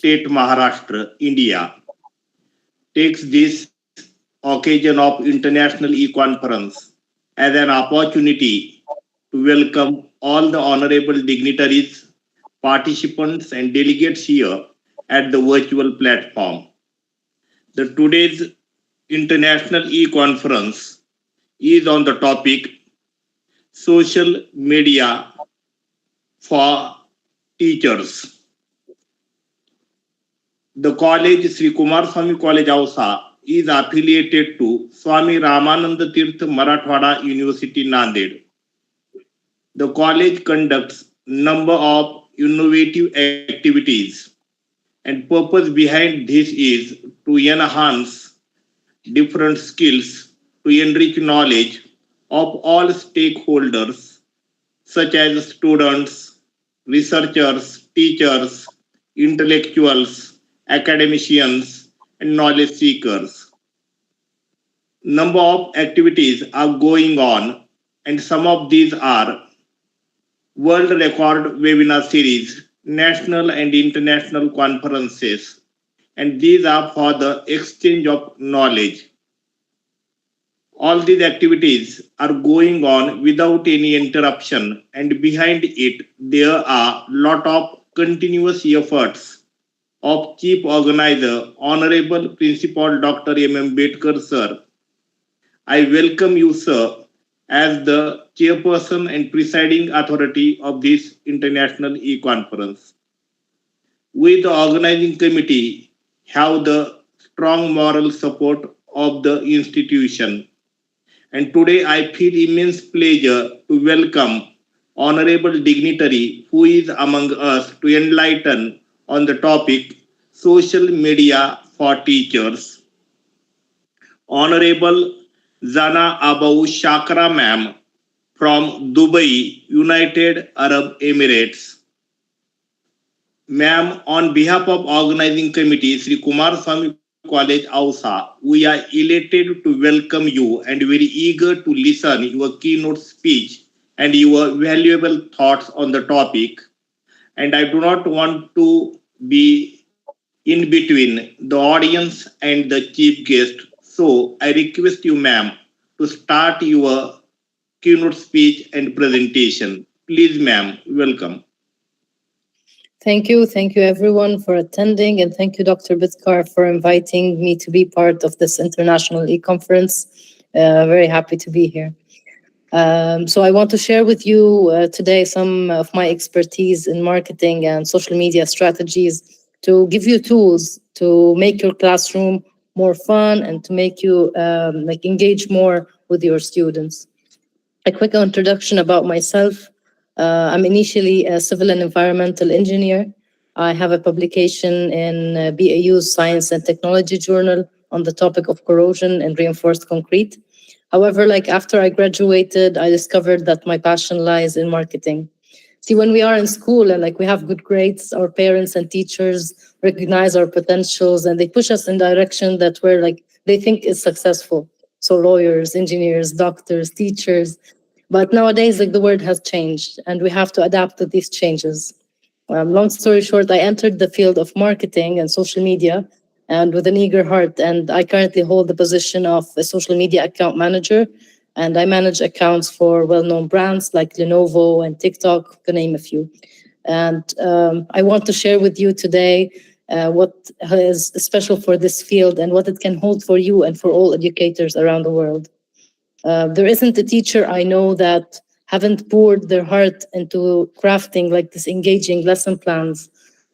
State, Maharashtra, India, takes this occasion of International E-Conference as an opportunity to welcome all the honorable dignitaries, participants, and delegates here at the virtual platform. The today's International E-Conference is on the topic social media for teachers. The college, Sri Kumar Swami College, Ausa, is affiliated to Swami Ramananda Tirth Marathwada University, Nanded. The college conducts number of innovative activities, and purpose behind this is to enhance different skills to enrich knowledge of all stakeholders such as students, researchers, teachers, intellectuals, academicians, and knowledge seekers. Number of activities are going on, and some of these are world record webinar series, national and international conferences, and these are for the exchange of knowledge. All these activities are going on without any interruption, and behind it, there are lot of continuous efforts of Chief Organizer, Honorable Principal Dr. M. Bedkar, sir. I welcome you, sir, as the chairperson and presiding authority of this international e-conference. We, the organizing committee, have the strong moral support of the institution. And today I feel immense pleasure to welcome honorable dignitary who is among us to enlighten on the topic social media for teachers. Honorable Jana Abou Shakra ma'am from Dubai, United Arab Emirates. Ma'am, on behalf of organizing committee, Sri Kumar Swami College, Ausa, we are elated to welcome you and very eager to listen your keynote speech and your valuable thoughts on the topic. And I do not want to be in between the audience and the chief guest. So I request you, ma'am, to start your keynote speech and presentation. Please, ma'am, welcome. Thank you. Thank you, everyone, for attending. And thank you, Dr. Bitkar, for inviting me to be part of this international e-conference. Very happy to be here. So I want to share with you today some of my expertise in marketing and social media strategies to give you tools to make your classroom more fun and to make you engage more with your students. A quick introduction about myself. I'm initially a civil and environmental engineer. I have a publication in BAU's Science and Technology Journal on the topic of corrosion and reinforced concrete. However, after I graduated, I discovered that my passion lies in marketing. See, when we are in school and we have good grades, our parents and teachers recognize our potentials and they push us in direction that they think is successful. So lawyers, engineers, doctors, teachers. But nowadays, the world has changed and we have to adapt to these changes. Long story short, I entered the field of marketing and social media and with an eager heart. And I currently hold the position of a social media account manager. And I manage accounts for well-known brands like Lenovo and TikTok, to name a few. And I want to share with you today what is special for this field and what it can hold for you and for all educators around the world. There isn't a teacher I know that haven't poured their heart into crafting this engaging lesson plans.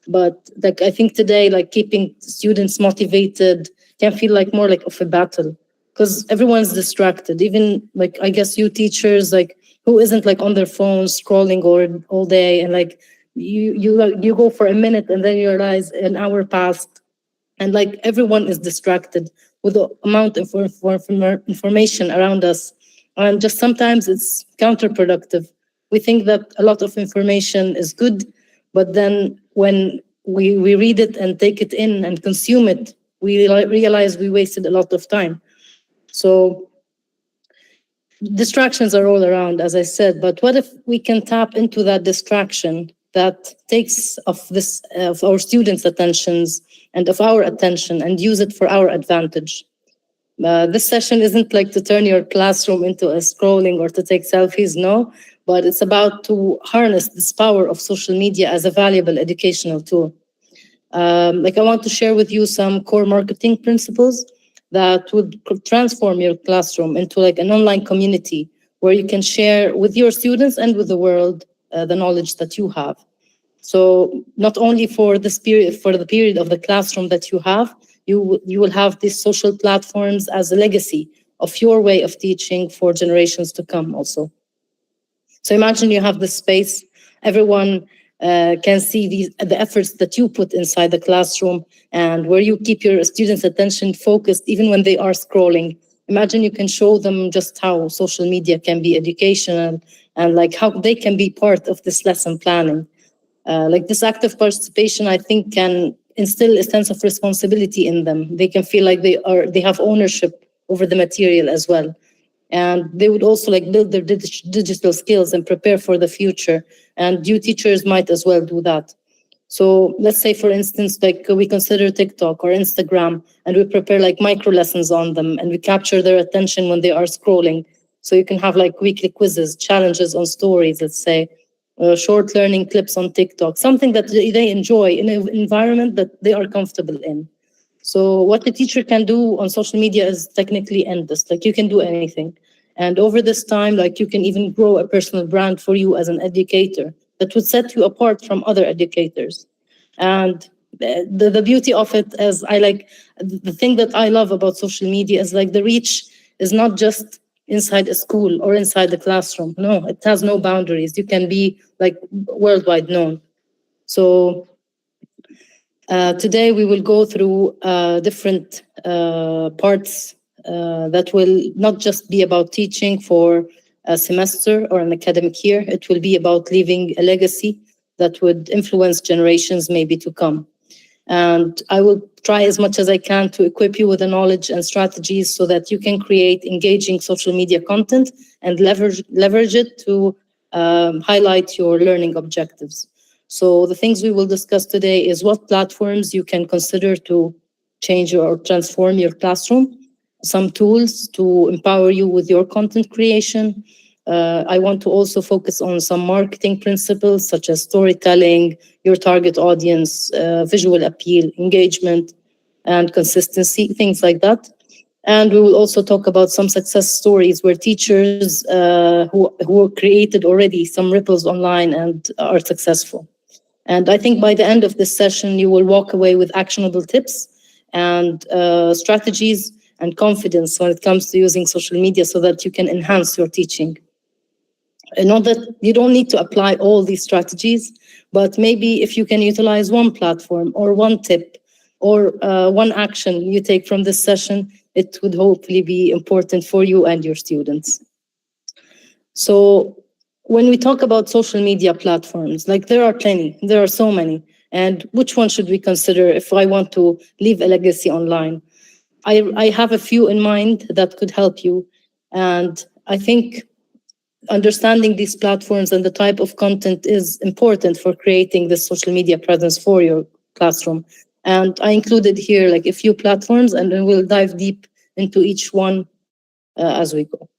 But I think today, keeping students motivated can feel more of a battle because everyone's distracted. Even I guess you teachers who isn't on their phones scrolling all day and you go for a minute and then you realize an hour passed and everyone is distracted with the amount of information around us. And just sometimes it's counterproductive. We think that a lot of information is good, but then when we read it and take it in and consume it, we realize we wasted a lot of time. So distractions are all around, as I said, but what if we can tap into that distraction that takes of our students' attentions and of our attention and use it for our advantage. This session isn't like to turn your classroom into a scrolling or to take selfies, no, but it's about to harness this power of social media as a valuable educational tool. Like I want to share with you some core marketing principles that would transform your classroom into like an online community where you can share with your students and with the world the knowledge that you have. So not only for the period of the classroom that you have, you will have these social platforms as a legacy of your way of teaching for generations to come also. So imagine you have this space, everyone can see the efforts that you put inside the classroom and where you keep your students' attention focused even when they are scrolling. Imagine you can show them just how social media can be educational and like how they can be part of this lesson planning. Like this active participation, I think, can instill a sense of responsibility in them. They can feel like they have ownership over the material as well. And they would also like build their digital skills and prepare for the future. And you teachers might as well do that. So let's say, for instance, like we consider TikTok or Instagram and we prepare like micro lessons on them and we capture their attention when they are scrolling. So you can have like weekly quizzes, challenges on stories, let's say, short learning clips on TikTok, something that they enjoy in an environment that they are comfortable in. So what the teacher can do on social media is technically endless. Like you can do anything. And over this time, like you can even grow a personal brand for you as an educator that would set you apart from other educators. And the beauty of it is the thing that I love about social media is like the reach is not just inside a school or inside the classroom. No, it has no boundaries. You can be like worldwide known. So today we will go through different parts that will not just be about teaching for a semester or an academic year. It will be about leaving a legacy that would influence generations maybe to come. And I will try as much as I can to equip you with the knowledge and strategies so that you can create engaging social media content and leverage it to highlight your learning objectives. So the things we will discuss today is what platforms you can consider to change or transform your classroom, some tools to empower you with your content creation. I want to also focus on some marketing principles such as storytelling, your target audience, visual appeal, engagement, and consistency, things like that. And we will also talk about some success stories where teachers who created already some ripples online and are successful. And I think by the end of this session, you will walk away with actionable tips and strategies and confidence when it comes to using social media so that you can enhance your teaching. I know that you don't need to apply all these strategies, but maybe if you can utilize one platform or one tip or one action you take from this session, it would hopefully be important for you and your students. So when we talk about social media platforms, like there are so many. And which one should we consider if I want to leave a legacy online? I have a few in mind that could help you. And I think understanding these platforms and the type of content is important for creating this social media presence for your classroom. And I included here like a few platforms, and then we'll dive deep into each one as we go.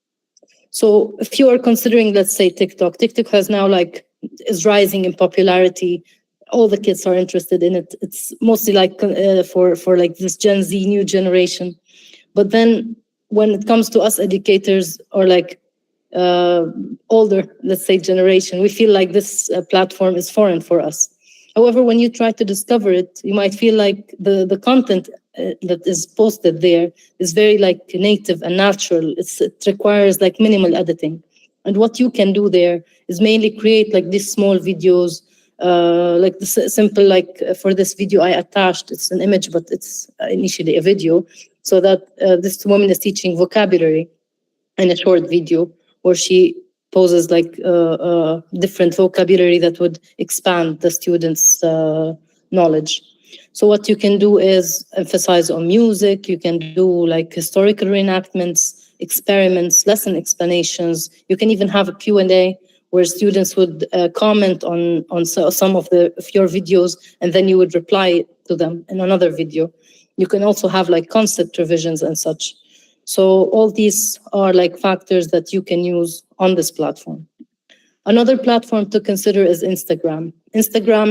So if you are considering, let's say, TikTok has now is rising in popularity. All the kids are interested in it. It's mostly for like this Gen Z new generation. But then when it comes to us educators or older, let's say, generation, we feel like this platform is foreign for us. However, when you try to discover it, you might feel like the content that is posted there is very native and natural. It requires minimal editing. And what you can do there is mainly create these small videos, simple, for this video I attached, it's an image, but it's initially a video, so that this woman is teaching vocabulary in a short video where she poses different vocabulary that would expand the students' knowledge. So what you can do is emphasize on music. You can do historical reenactments, experiments, lesson explanations. You can even have a Q&A where students would comment on some of your videos, and then you would reply to them in another video. You can also have like concept revisions and such. So all these are like factors that you can use on this platform. Another platform to consider is Instagram. Instagram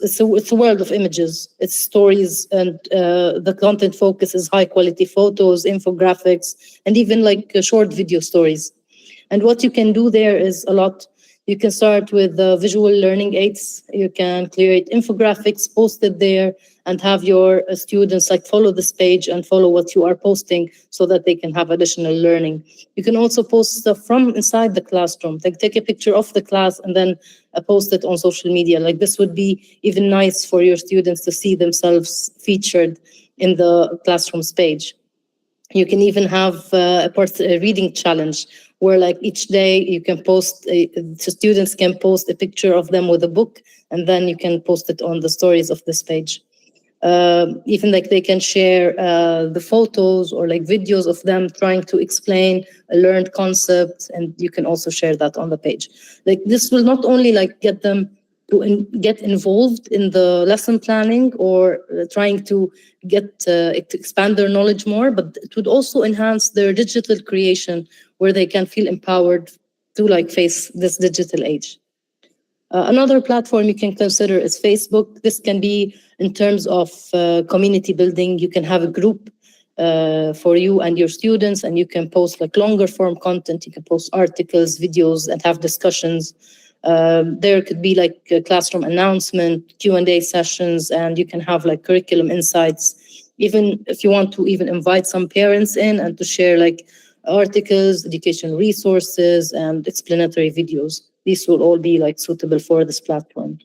it's a world of images. It's stories, and the content focus is high quality photos, infographics, and even like short video stories. And what you can do there is a lot. You can start with visual learning aids. You can create infographics, post it there, and have your students like follow this page and follow what you are posting so that they can have additional learning. You can also post stuff from inside the classroom. Like take a picture of the class and then post it on social media. Like this would be even nice for your students to see themselves featured in the classroom's page. You can even have a reading challenge where like each day you can post, students can post a picture of them with a book, and then you can post it on the stories of this page. Even like they can share the photos or like videos of them trying to explain a learned concept, and you can also share that on the page. Like this will not only like get them to get involved in the lesson planning or trying to get to expand their knowledge more, but it would also enhance their digital creation where they can feel empowered to like face this digital age. Another platform you can consider is Facebook. This can be in terms of community building. You can have a group for you and your students, and you can post like longer form content. You can post articles, videos, and have discussions. There could be like a classroom announcement, Q&A sessions, and you can have like curriculum insights. Even if you want to even invite some parents in and to share like articles, educational resources, and explanatory videos. These will all be like suitable for this platform.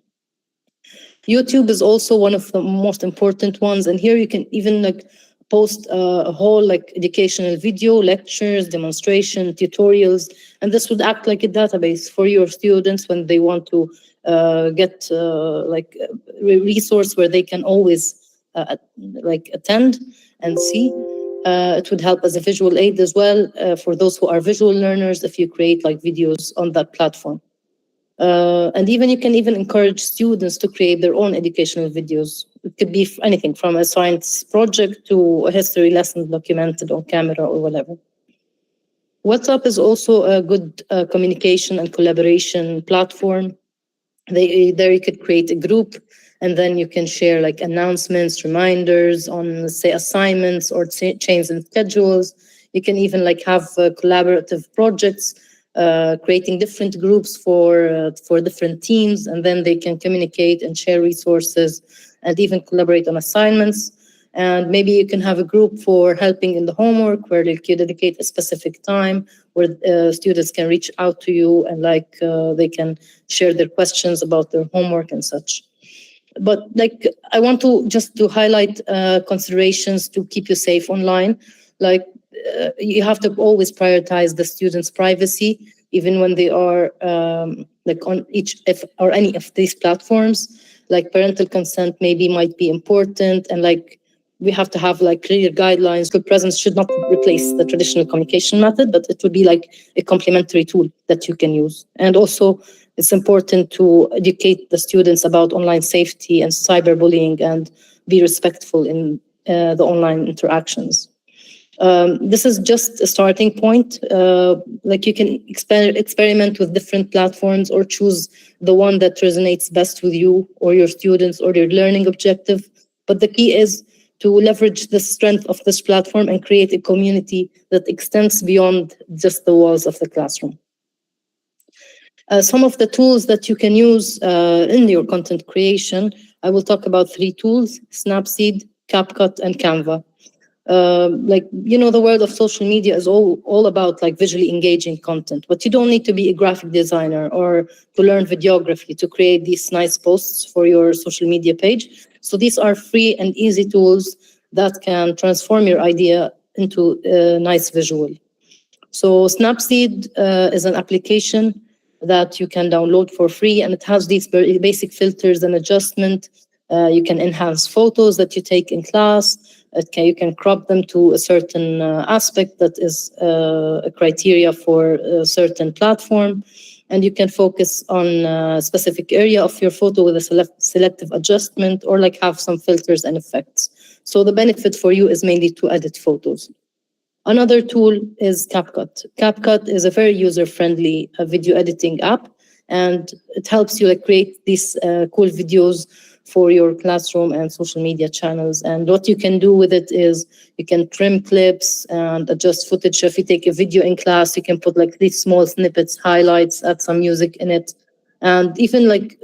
YouTube is also one of the most important ones, and here you can even like post a whole like educational video, lectures, demonstration, tutorials, and this would act like a database for your students when they want to get like a resource where they can always like attend and see. It would help as a visual aid as well for those who are visual learners if you create like videos on that platform. And even you can even encourage students to create their own educational videos. It could be anything from a science project to a history lesson documented on camera or whatever. WhatsApp is also a good communication and collaboration platform. There you could create a group, and then you can share like announcements, reminders on, say, assignments or changes in schedules. You can even like have collaborative projects, creating different groups for different teams, and then they can communicate and share resources and even collaborate on assignments. And maybe you can have a group for helping in the homework where you dedicate a specific time where students can reach out to you and like they can share their questions about their homework and such. But like I want to just to highlight considerations to keep you safe online. Like you have to always prioritize the students' privacy, even when they are like on any of these platforms. Like parental consent might be important, and like we have to have like clear guidelines. Good presence should not replace the traditional communication method, but it would be like a complementary tool that you can use. And also it's important to educate the students about online safety and cyberbullying and be respectful in the online interactions. This is just a starting point. Like you can experiment with different platforms or choose the one that resonates best with you or your students or your learning objective. But the key is to leverage the strength of this platform and create a community that extends beyond just the walls of the classroom. Some of the tools that you can use in your content creation, I will talk about 3 tools: Snapseed, CapCut, and Canva. Like, you know, the world of social media is all about like visually engaging content, but you don't need to be a graphic designer or to learn videography to create these nice posts for your social media page. So these are free and easy tools that can transform your idea into a nice visual. So Snapseed is an application that you can download for free, and it has these very basic filters and adjustment. You can enhance photos that you take in class. You can crop them to a certain aspect that is a criteria for a certain platform. and you can focus on a specific area of your photo with a selective adjustment, or like have some filters and effects. So the benefit for you is mainly to edit photos. Another tool is CapCut. CapCut is a very user-friendly video editing app, and it helps you like create these cool videos for your classroom and social media channels. And what you can do with it is you can trim clips and adjust footage. So if you take a video in class, you can put like these small snippets, highlights, add some music in it. And even like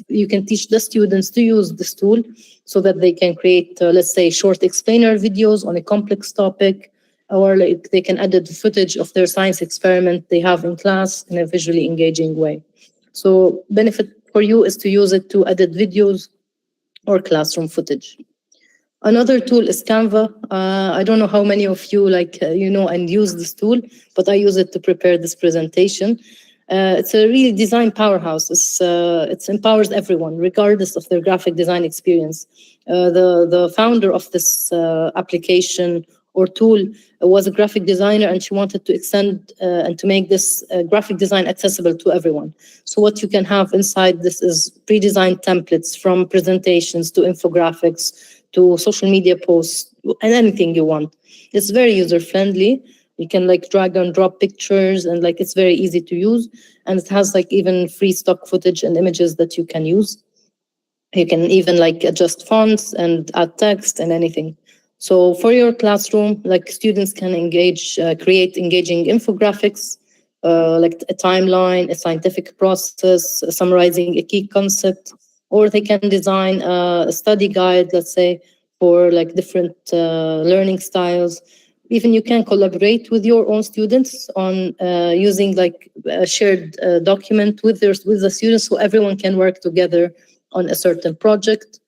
you can teach the students to use this tool so that they can create, let's say, short explainer videos on a complex topic, or like they can edit the footage of their science experiment they have in class in a visually engaging way. So benefit for you is to use it to edit videos or classroom footage. Another tool is Canva. I don't know how many of you and use this tool, but I use it to prepare this presentation. It's a really design powerhouse. It empowers everyone, regardless of their graphic design experience. The founder of this application or tool was a graphic designer, and she wanted to extend and to make this graphic design accessible to everyone. So what you can have inside this is pre-designed templates, from presentations to infographics to social media posts and anything you want. It's very user-friendly. You can like drag and drop pictures, and like it's very easy to use. And it has like even free stock footage and images that you can use. You can even like adjust fonts and add text and anything. So for your classroom, like students can create engaging infographics, like a timeline, a scientific process, summarizing a key concept, or they can design a study guide, let's say, for like different learning styles. Even you can collaborate with your own students on using like a shared document with the students, so everyone can work together on a certain project.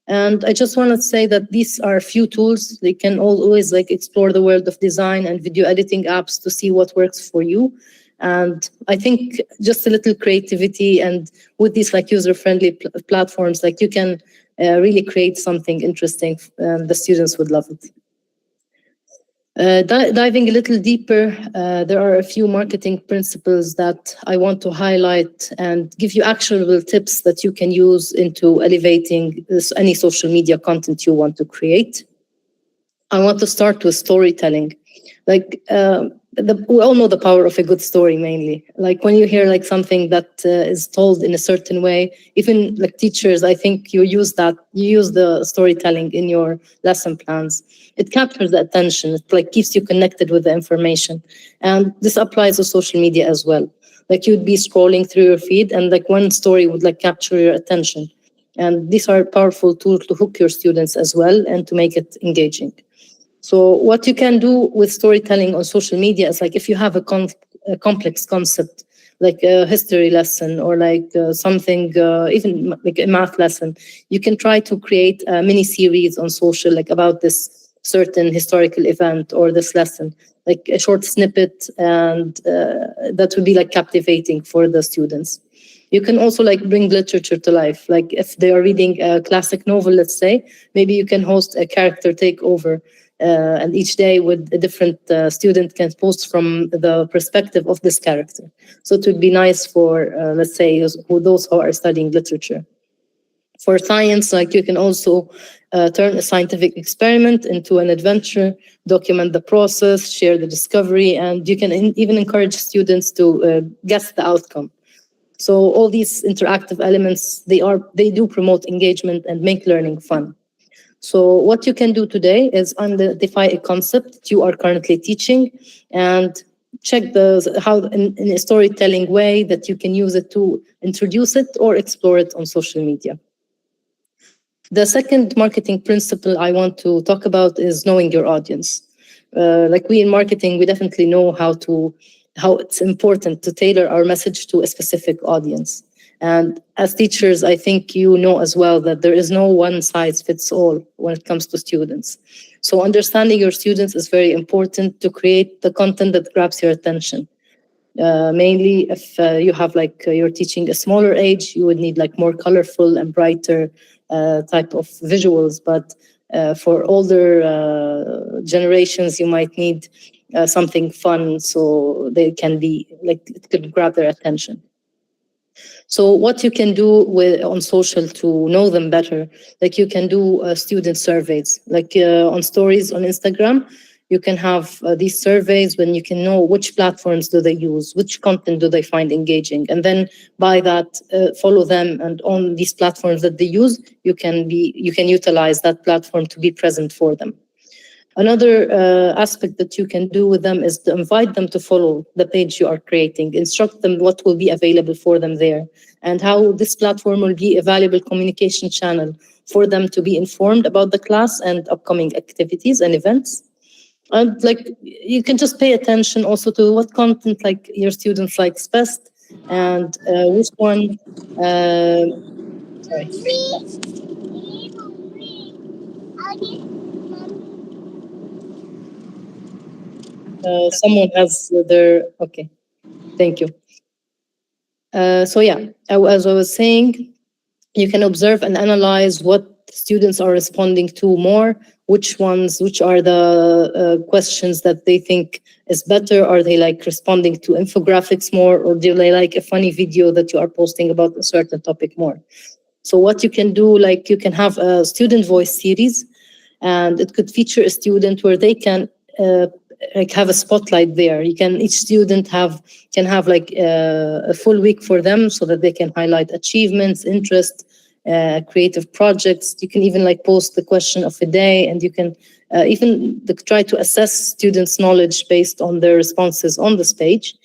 And I just want to say that these are a few tools. They can always like explore the world of design and video editing apps to see what works for you. And I think just a little creativity, and with these like user-friendly platforms, like you can really create something interesting, and the students would love it. Diving a little deeper, there are a few marketing principles that I want to highlight and give you actionable tips that you can use into elevating any social media content you want to create. I want to start with storytelling. Like we all know the power of a good story, mainly. Like when you hear like something that is told in a certain way, even like teachers, I think you use the storytelling in your lesson plans. It captures the attention. It like keeps you connected with the information. And this applies to social media as well. Like you'd be scrolling through your feed, and like one story would like capture your attention. And these are powerful tools to hook your students as well and to make it engaging. So what you can do with storytelling on social media is like if you have a complex concept, like a history lesson or like something, even like a math lesson, you can try to create a mini series on social, like about this certain historical event or this lesson, like a short snippet, and that would be like captivating for the students. You can also like bring literature to life. Like if they are reading a classic novel, let's say, maybe you can host a character takeover. And each day with a different student can post from the perspective of this character. So it would be nice for, let's say, those who are studying literature. For science, like you can also turn a scientific experiment into an adventure, document the process, share the discovery, and you can even encourage students to guess the outcome. So all these interactive elements, they do promote engagement and make learning fun. So what you can do today is identify a concept that you are currently teaching and check how in a storytelling way that you can use it to introduce it or explore it on social media. The second marketing principle I want to talk about is knowing your audience. Like we in marketing, we definitely know how it's important to tailor our message to a specific audience. And as teachers, I think you know as well that there is no one size fits all when it comes to students. So understanding your students is very important to create the content that grabs your attention. Mainly if you have like you're teaching a smaller age, you would need like more colorful and brighter type of visuals. But for older generations, you might need something fun so they can be like it could grab their attention. So what you can do on social to know them better, like you can do student surveys, like on stories on Instagram, you can have these surveys when you can know which platforms do they use, which content do they find engaging, and then by that follow them, and on these platforms that they use, you can utilize that platform to be present for them. Another aspect that you can do with them is to invite them to follow the page you are creating, instruct them what will be available for them there, and how this platform will be a valuable communication channel for them to be informed about the class and upcoming activities and events. And like you can just pay attention also to what content like your students likes best, and which one. Sorry. Someone has their okay. Thank you. So yeah, as I was saying, you can observe and analyze what students are responding to more, which are the questions that they think is better. Are they like responding to infographics more, or do they like a funny video that you are posting about a certain topic more? So what you can do, like you can have a student voice series, and it could feature a student where they can like have a spotlight there. Each student can have like a full week for them, so that they can highlight achievements, interest, creative projects. You can even like post the question of the day, and you can even try to assess students' knowledge based on their responses on this page.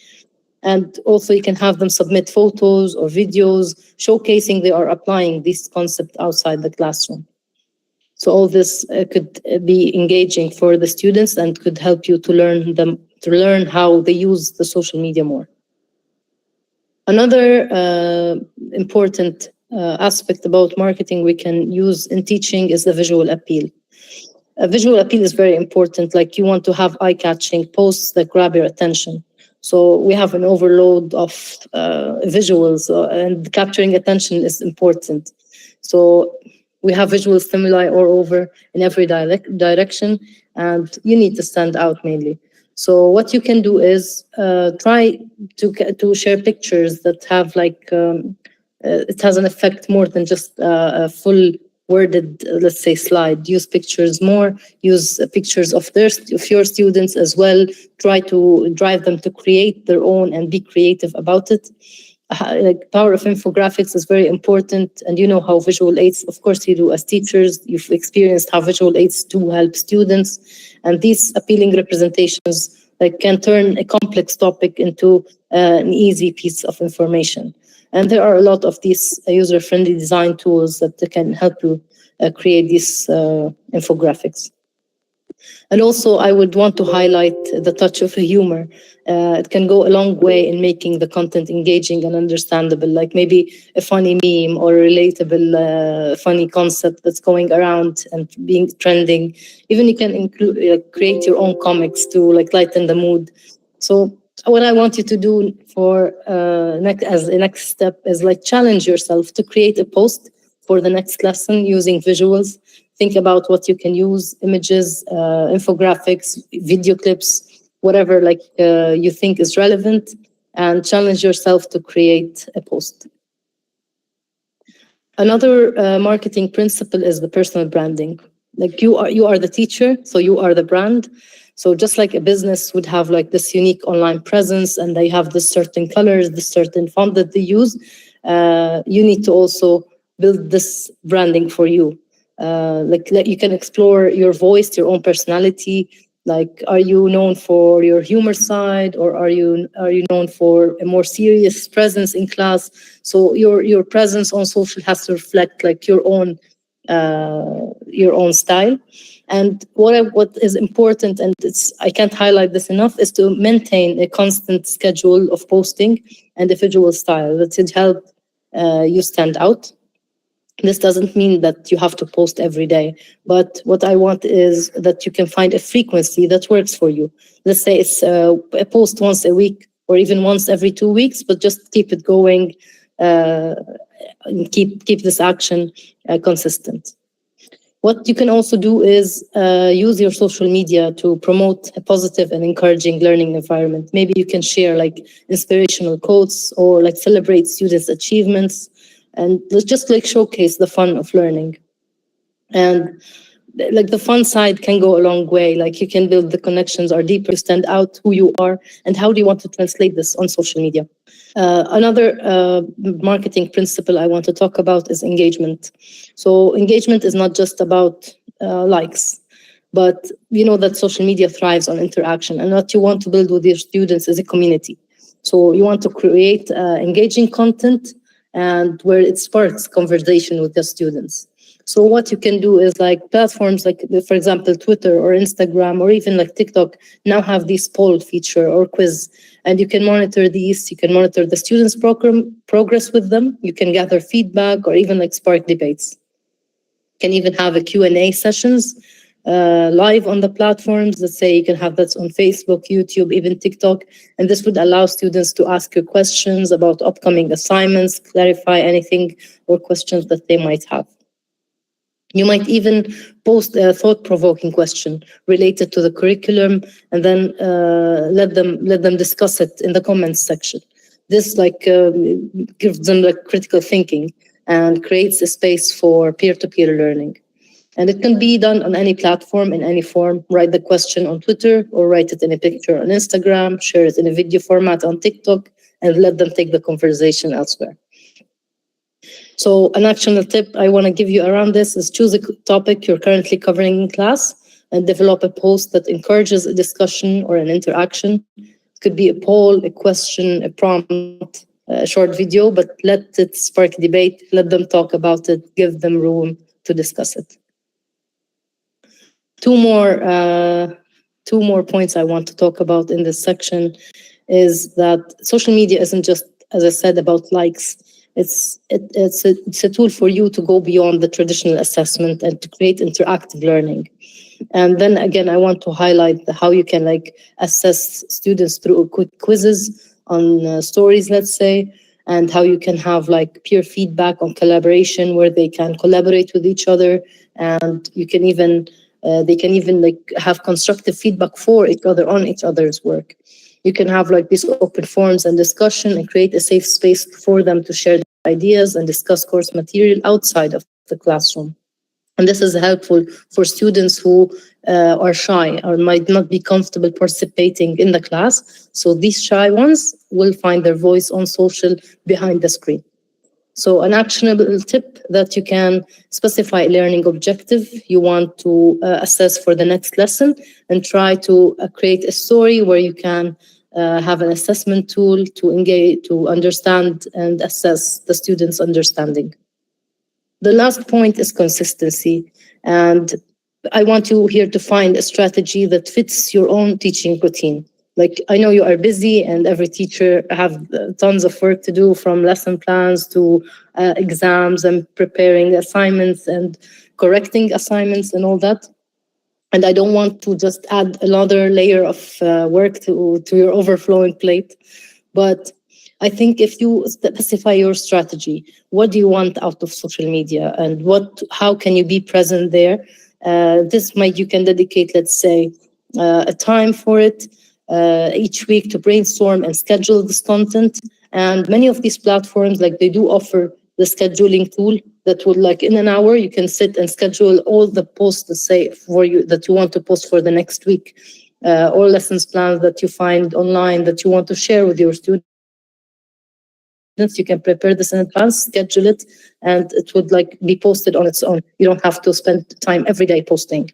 And also you can have them submit photos or videos showcasing they are applying this concept outside the classroom. So all this could be engaging for the students and could help you to learn how they use the social media more. Another important aspect about marketing we can use in teaching is the visual appeal. Visual appeal is very important. Like you want to have eye-catching posts that grab your attention. So we have an overload of visuals, and capturing attention is important. So we have visual stimuli all over in every direction, and you need to stand out mainly. So what you can do is try to share pictures that have like it has an effect more than just a full worded, let's say, slide. Use pictures more. Use pictures of your students as well. Try to drive them to create their own and be creative about it. Like power of infographics is very important, and you know how visual aids, of course you do as teachers, you've experienced how visual aids do help students, and these appealing representations like can turn a complex topic into an easy piece of information. And there are a lot of these user-friendly design tools that can help you create these infographics. And also, I would want to highlight the touch of humor. It can go a long way in making the content engaging and understandable, like maybe a funny meme or a relatable funny concept that's going around and being trending. Even you can create your own comics to like lighten the mood. So what I want you to do for as a next step is like challenge yourself to create a post for the next lesson using visuals. Think about what you can use: images, infographics, video clips, whatever like you think is relevant, and challenge yourself to create a post. Another marketing principle is the personal branding. Like you are the teacher, so you are the brand. So just like a business would have like this unique online presence, and they have this certain colors, this certain font that they use, you need to also build this branding for you. Like you can explore your voice, your own personality. Like, are you known for your humor side, or are you known for a more serious presence in class? So your presence on social has to reflect like your own style. And what is important, and I can't highlight this enough, is to maintain a constant schedule of posting and a visual style that should help you stand out. This doesn't mean that you have to post every day, but what I want is that you can find a frequency that works for you. Let's say it's a post once a week or even once every 2 weeks, but just keep it going, and keep this action consistent. What you can also do is use your social media to promote a positive and encouraging learning environment. Maybe you can share like inspirational quotes or like celebrate students' achievements and just like showcase the fun of learning. And like the fun side can go a long way. Like you can build the connections or deeper stand out who you are and how do you want to translate this on social media. Another marketing principle I want to talk about is engagement. So engagement is not just about likes, but you know that social media thrives on interaction, and what you want to build with your students is a community. So you want to create engaging content and where it sparks conversation with the students. So what you can do is like platforms like, for example, Twitter or Instagram or even like TikTok now have this poll feature or quiz, and you can monitor these. You can monitor the students' progress with them. You can gather feedback or even like spark debates. You can even have a Q&A sessions live on the platforms. Let's say you can have that on Facebook, YouTube, even TikTok. And this would allow students to ask you questions about upcoming assignments, clarify anything or questions that they might have. You might even post a thought-provoking question related to the curriculum, and then let them discuss it in the comments section. This gives them like critical thinking and creates a space for peer-to-peer learning. And it can be done on any platform in any form. Write the question on Twitter or write it in a picture on Instagram, share it in a video format on TikTok, and let them take the conversation elsewhere. So an actionable tip I want to give you around this is choose a topic you're currently covering in class and develop a post that encourages a discussion or an interaction. It could be a poll, a question, a prompt, a short video, but let it spark debate, let them talk about it, give them room to discuss it. Two more points I want to talk about in this section is that social media isn't just, as I said, about likes. It's a tool for you to go beyond the traditional assessment and to create interactive learning. And then again, I want to highlight how you can like assess students through quick quizzes on stories, let's say, and how you can have like peer feedback on collaboration where they can collaborate with each other, and you can even they can even like have constructive feedback for each other on each other's work. You can have like these open forums and discussion and create a safe space for them to share ideas and discuss course material outside of the classroom. And this is helpful for students who are shy or might not be comfortable participating in the class. So these shy ones will find their voice on social behind the screen. So an actionable tip that you can specify a learning objective you want to assess for the next lesson, and try to create a story where you can have an assessment tool to engage, to understand and assess the student's understanding. The last point is consistency. And I want you here to find a strategy that fits your own teaching routine. Like, I know you are busy and every teacher have tons of work to do, from lesson plans to exams and preparing assignments and correcting assignments and all that. And I don't want to just add another layer of work to your overflowing plate. But I think if you specify your strategy, what do you want out of social media and how can you be present there? You can dedicate, let's say, a time for it each week to brainstorm and schedule this content. And many of these platforms, like, they do offer the scheduling tool that would, like, in an hour, you can sit and schedule all the posts, let's say, for you that you want to post for the next week, or lessons plans that you find online that you want to share with your students. You can prepare this in advance, schedule it, and it would be posted on its own. You don't have to spend time every day posting.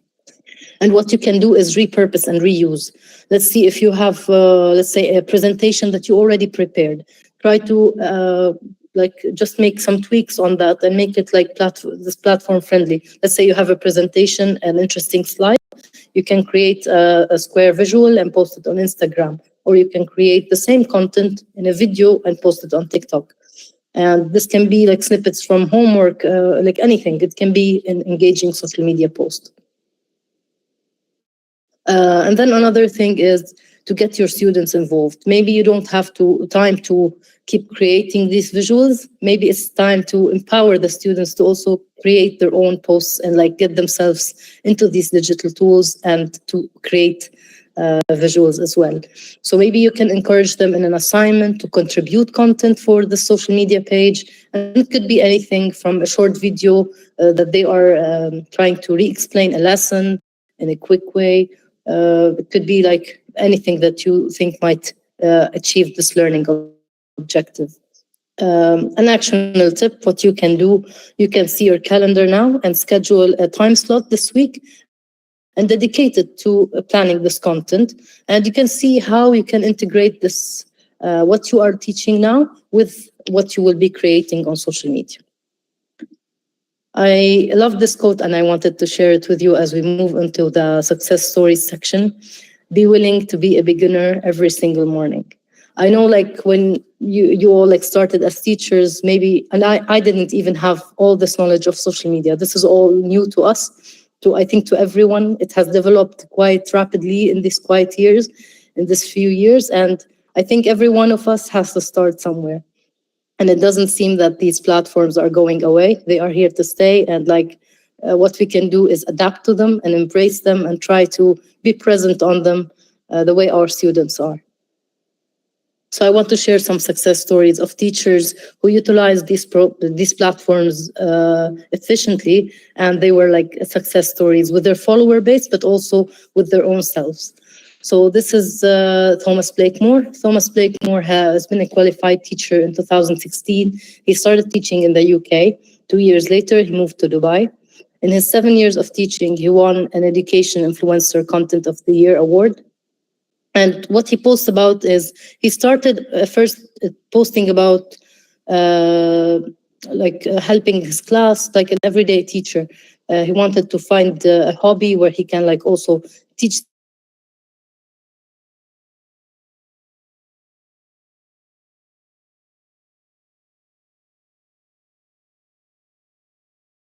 And what you can do is repurpose and reuse. Let's see if you have, let's say, a presentation that you already prepared. Try to just make some tweaks on that and make it platform friendly. Let's say you have a presentation, an interesting slide. You can create a square visual and post it on Instagram. Or you can create the same content in a video and post it on TikTok. And this can be like snippets from homework, like anything. It can be an engaging social media post. And then another thing is to get your students involved. Maybe you don't have time to keep creating these visuals. Maybe it's time to empower the students to also create their own posts and like get themselves into these digital tools and to create visuals as well. So maybe you can encourage them in an assignment to contribute content for the social media page. And it could be anything from a short video that they are trying to re-explain a lesson in a quick way. It could be like anything that you think might achieve this learning objective. An actionable tip, what you can do, you can see your calendar now and schedule a time slot this week and dedicate it to planning this content. And you can see how you can integrate this, what you are teaching now with what you will be creating on social media. I love this quote and I wanted to share it with you as we move into the success stories section. Be willing to be a beginner every single morning. I know like when you all like started as teachers, maybe, and I didn't even have all this knowledge of social media. This is all new to us, I think to everyone. It has developed quite rapidly in these quiet years, in this few years. And I think every one of us has to start somewhere. And it doesn't seem that these platforms are going away. They are here to stay. And like what we can do is adapt to them and embrace them and try to be present on them the way our students are. So I want to share some success stories of teachers who utilize these platforms efficiently, and they were like success stories with their follower base, but also with their own selves. So this is Thomas Blakemore. Thomas Blakemore has been a qualified teacher in 2016. He started teaching in the UK. 2 years later, he moved to Dubai. In his 7 years of teaching, he won an Education Influencer Content of the Year award. And what he posts about is he started first posting about helping his class, like an everyday teacher. He wanted to find a hobby where he can like also teach them and empower them in a way that they can learn something and he started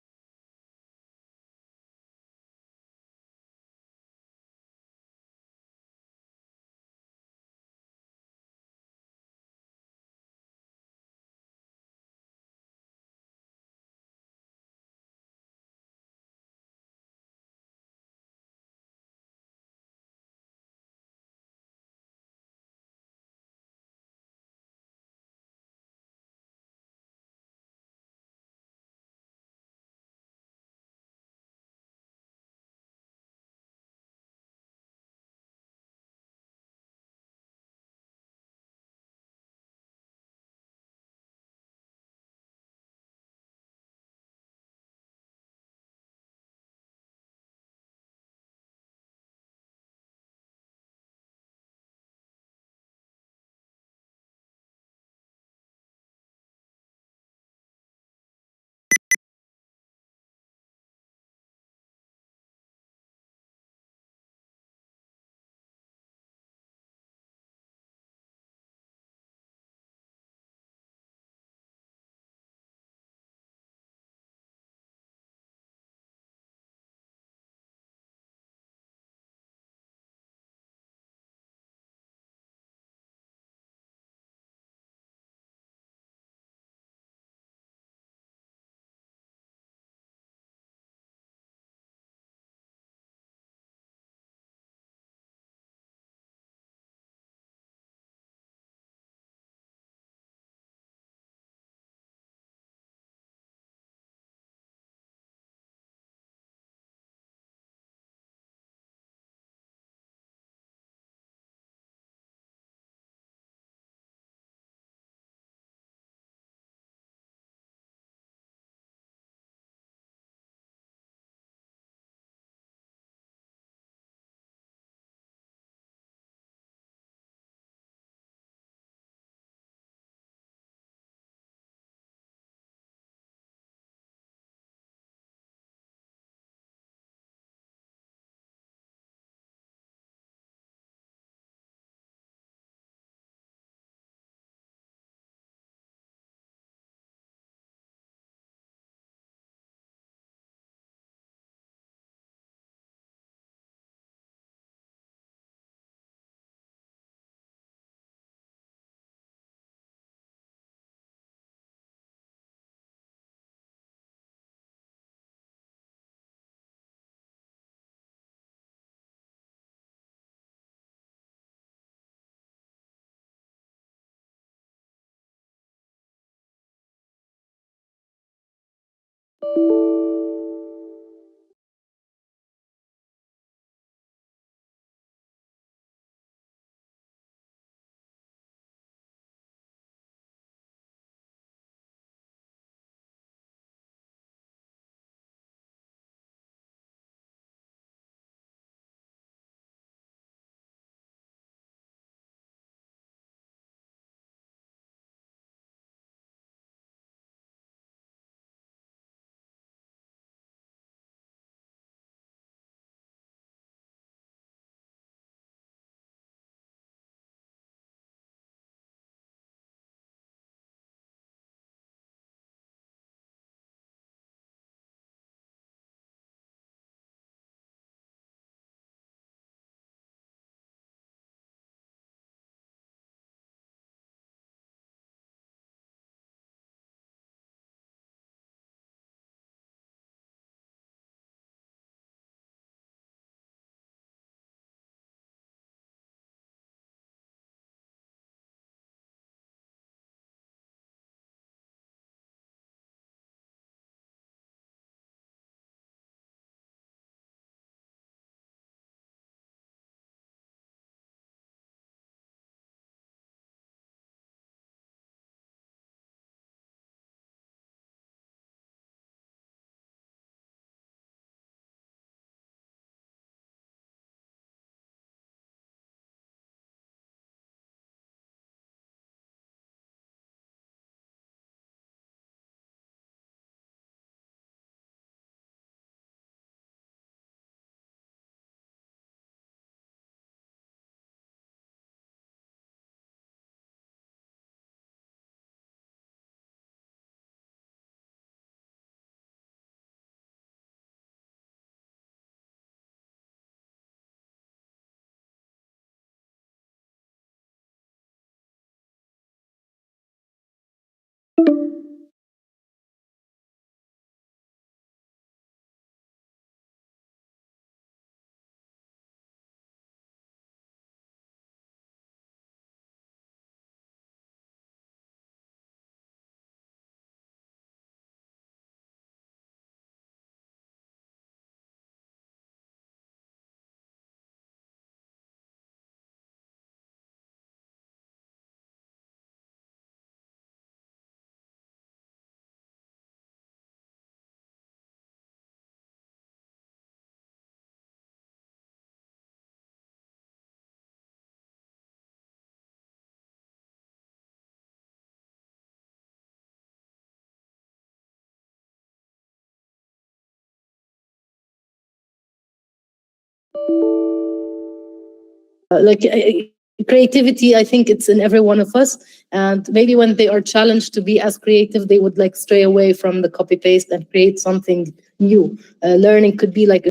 Creativity, I think it's in every one of us, and maybe when they are challenged to be as creative, they would like stray away from the copy paste and create something new. Learning could be like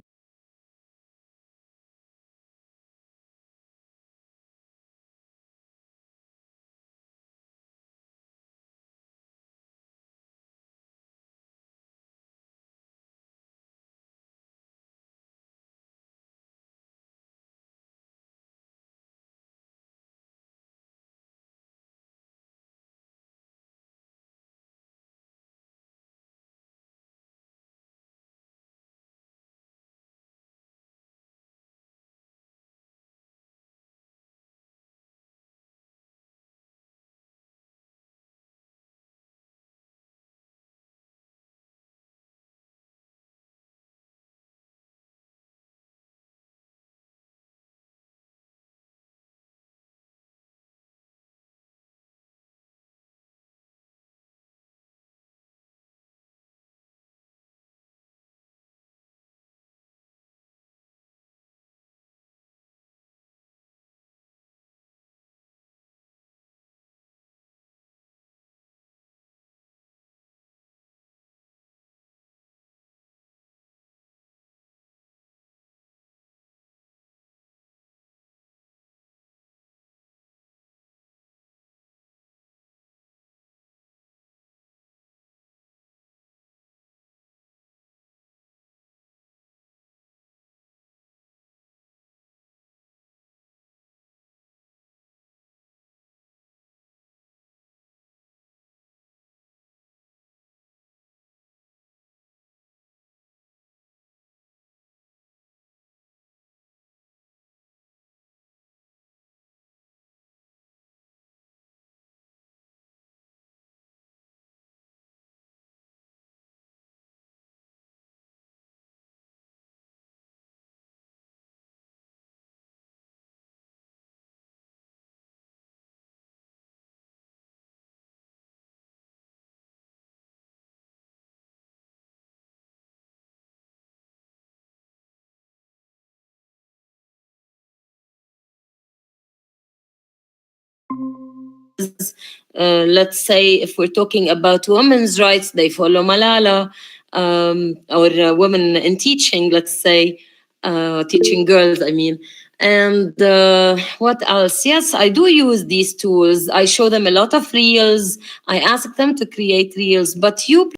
let's say if we're talking about women's rights, they follow Malala, or women in teaching, let's say, teaching girls, I mean. And what else? Yes, I do use these tools. I show them a lot of reels. I ask them to create reels. But you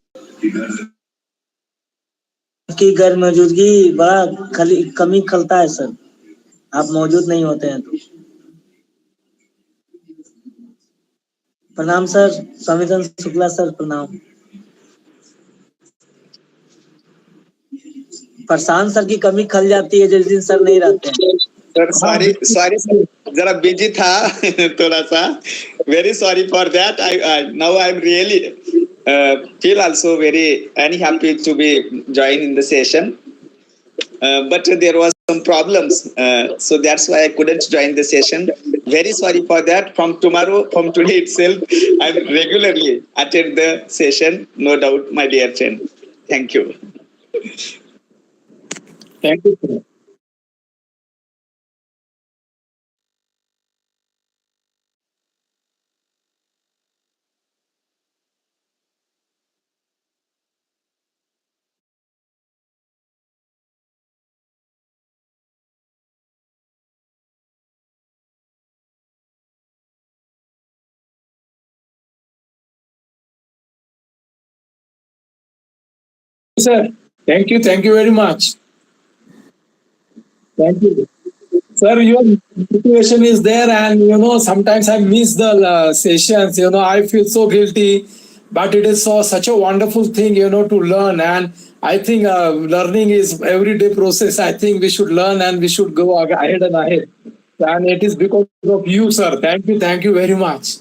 की गैर मौजूदगी बड़ा कमी खलता है sir, आप मौजूद नहीं होते हैं तो। प्रणाम सर, स्वामीचंद शुक्ला सर, प्रणाम। प्रशांत सर की कमी खल जाती है जिस दिन सर नहीं रहते हैं। सर सॉरी सर, जरा बिजी था थोड़ा सा, very sorry for that. Now I am really feel also very happy to be join in the session, but there was some problems, so that's why I couldn't join the session. Very sorry for that. From today itself, I regularly attend the session, no doubt, my dear friend. Thank you. Thank you, sir. Sir, thank you very much. Thank you. Sir, your situation is there, and sometimes I miss the sessions. I feel so guilty, but it is such a wonderful thing, to learn. And I think learning is everyday process. I think we should learn and we should go ahead and ahead. And it is because of you, sir. Thank you very much.